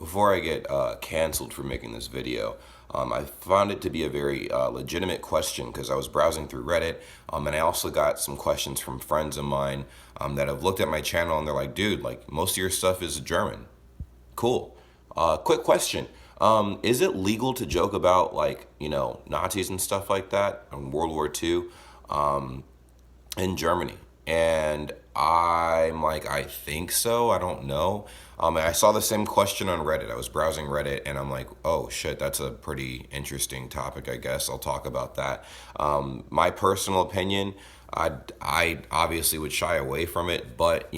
before I get canceled for making this video, I found it to be a very legitimate question because I was browsing through Reddit, and I also got some questions from friends of mine that have looked at my channel and they're like, dude, like most of your stuff is German. Cool. Quick question. Is it legal to joke about like, Nazis and stuff like that in World War II in Germany? And I'm like, I think so. I don't know. And I saw the same question on Reddit. I was browsing Reddit and I'm like, oh shit, that's a pretty interesting topic, I guess. I'll talk about that. My personal opinion, I obviously would shy away from it, but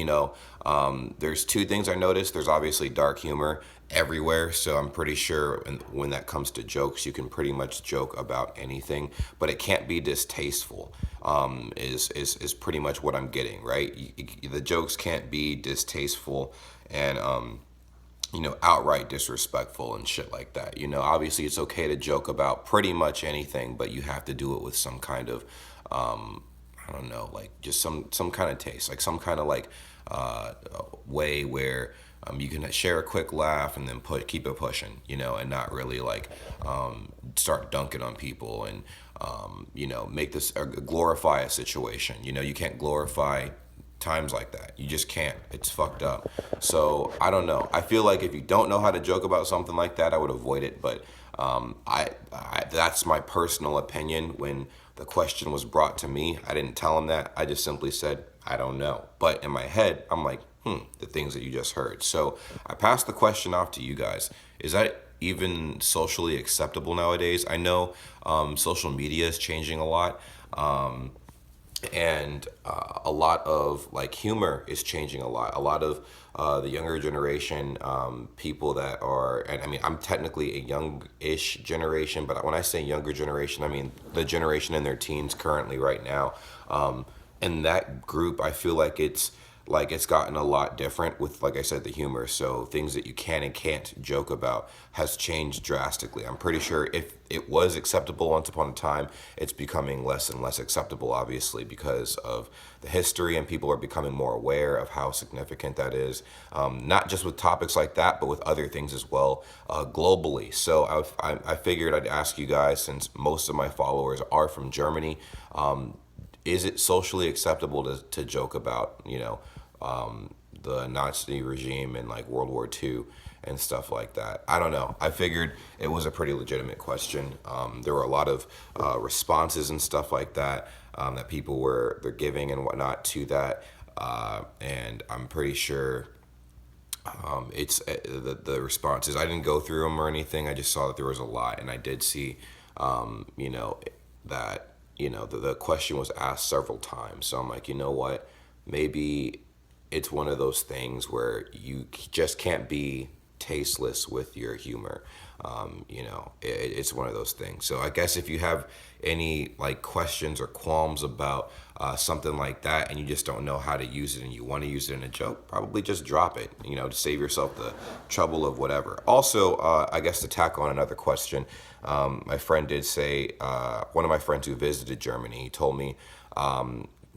there's two things I noticed. There's obviously dark humor everywhere, so I'm pretty sure when that comes to jokes, you can pretty much joke about anything, but it can't be distasteful. Is pretty much what I'm getting, right? The jokes can't be distasteful and outright disrespectful and shit like that. Obviously it's okay to joke about pretty much anything, but you have to do it with some kind of I don't know, like just some kind of taste, like some kind of like way where you can share a quick laugh and then keep it pushing, and not really like start dunking on people and make this glorify a situation. You can't glorify times like that. You just can't. It's fucked up. So I don't know. I feel like if you don't know how to joke about something like that, I would avoid it. But I that's my personal opinion. When the question was brought to me, I didn't tell him that. I just simply said, I don't know. But in my head, I'm like, the things that you just heard. So I passed the question off to you guys. Is that even socially acceptable nowadays? I know social media is changing a lot. And a lot of like humor is changing a lot. A lot of the younger generation, people that are, and I mean, I'm technically a young-ish generation, but when I say younger generation, I mean the generation in their teens currently right now. And that group, I feel like it's gotten a lot different with, like I said, the humor. So things that you can and can't joke about has changed drastically. I'm pretty sure if it was acceptable once upon a time, it's becoming less and less acceptable, obviously, because of the history, and people are becoming more aware of how significant that is. Not just with topics like that, but with other things as well, globally. So I figured I'd ask you guys, since most of my followers are from Germany, is it socially acceptable to joke about, the Nazi regime and like World War II and stuff like that? I don't know. I figured it was a pretty legitimate question. There were a lot of responses and stuff like that that they're giving and whatnot to that. And I'm pretty sure it's the responses. I didn't go through them or anything. I just saw that there was a lot, and I did see, that the question was asked several times. So I'm like, you know what? Maybe it's one of those things where you just can't be tasteless with your humor. It's one of those things. So I guess if you have any like questions or qualms about something like that, and you just don't know how to use it and you want to use it in a joke, probably just drop it, to save yourself the trouble of whatever. Also, I guess to tack on another question, my friend did say, one of my friends who visited Germany, he told me,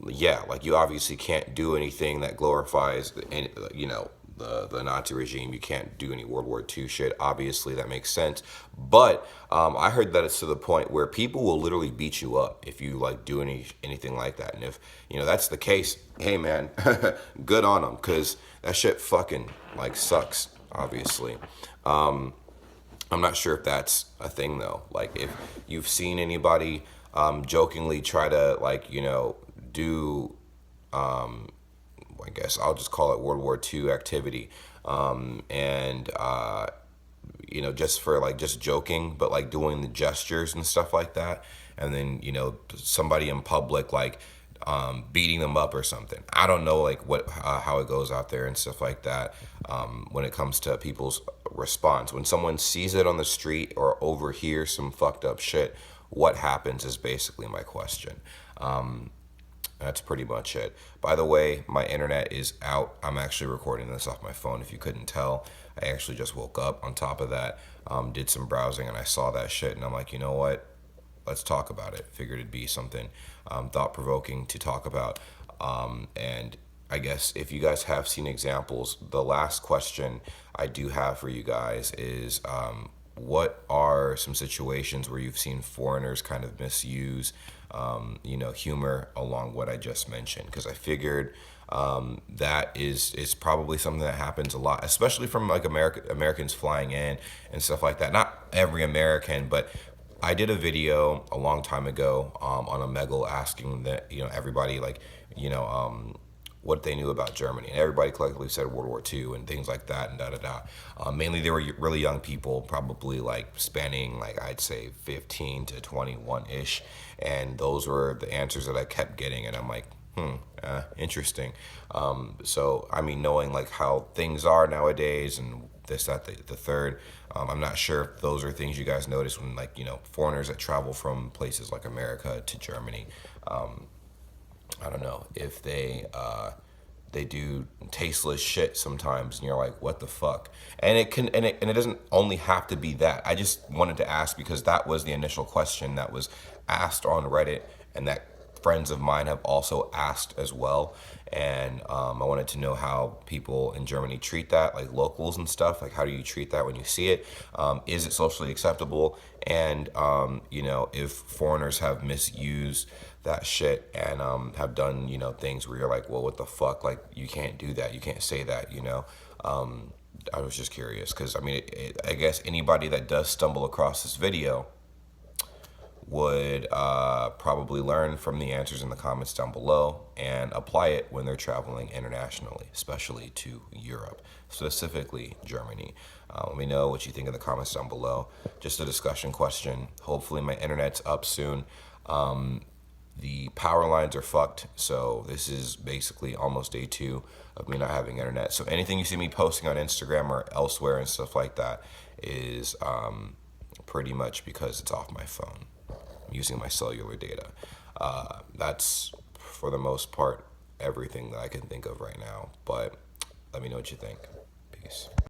yeah, like you obviously can't do anything that glorifies, the Nazi regime. You can't do any World War II shit. Obviously, that makes sense. But I heard that it's to the point where people will literally beat you up if you like do anything like that. And if that's the case, hey man, good on them, because that shit fucking like sucks. Obviously. I'm not sure if that's a thing though. Like if you've seen anybody jokingly try to do I guess I'll just call it World War II activity, and just for like just joking, but like doing the gestures and stuff like that, and then somebody in public like beating them up or something. I don't know like how it goes out there and stuff like that, when it comes to people's response when someone sees it on the street or overhears some fucked up shit. What happens is basically my question. That's pretty much it. By the way, my internet is out. I'm actually recording this off my phone, if you couldn't tell. I actually just woke up on top of that, did some browsing, and I saw that shit, and I'm like, you know what? Let's talk about it. Figured it'd be something thought-provoking to talk about. And I guess if you guys have seen examples, the last question I do have for you guys is, what are some situations where you've seen foreigners kind of misuse, humor along what I just mentioned? Because I figured that is probably something that happens a lot, especially from like Americans flying in and stuff like that. Not every American, but I did a video a long time ago on Omegle asking that everybody like what they knew about Germany, and everybody collectively said World War II and things like that and da da da. Mainly they were really young people, probably like spanning like I'd say 15 to 21 ish, and those were the answers that I kept getting, and I'm like, interesting. So I mean, knowing like how things are nowadays and this, that, the third. I'm not sure if those are things you guys notice when like foreigners that travel from places like America to Germany. I don't know if they do tasteless shit sometimes, and you're like, what the fuck? And it doesn't only have to be that. I just wanted to ask because that was the initial question that was asked on Reddit, and that friends of mine have also asked as well. And I wanted to know how people in Germany treat that, like locals and stuff. Like, how do you treat that when you see it? Is it socially acceptable? And if foreigners have misused that shit and have done things where you're like, well, what the fuck? Like, you can't do that. You can't say that. I was just curious because I mean, I guess anybody that does stumble across this video would probably learn from the answers in the comments down below and apply it when they're traveling internationally, especially to Europe, specifically Germany. Let me know what you think in the comments down below. Just a discussion question. Hopefully my internet's up soon. The power lines are fucked, so this is basically almost day 2 of me not having internet. So anything you see me posting on Instagram or elsewhere and stuff like that is pretty much because it's off my phone. Using my cellular data. That's, for the most part, everything that I can think of right now. But let me know what you think. Peace.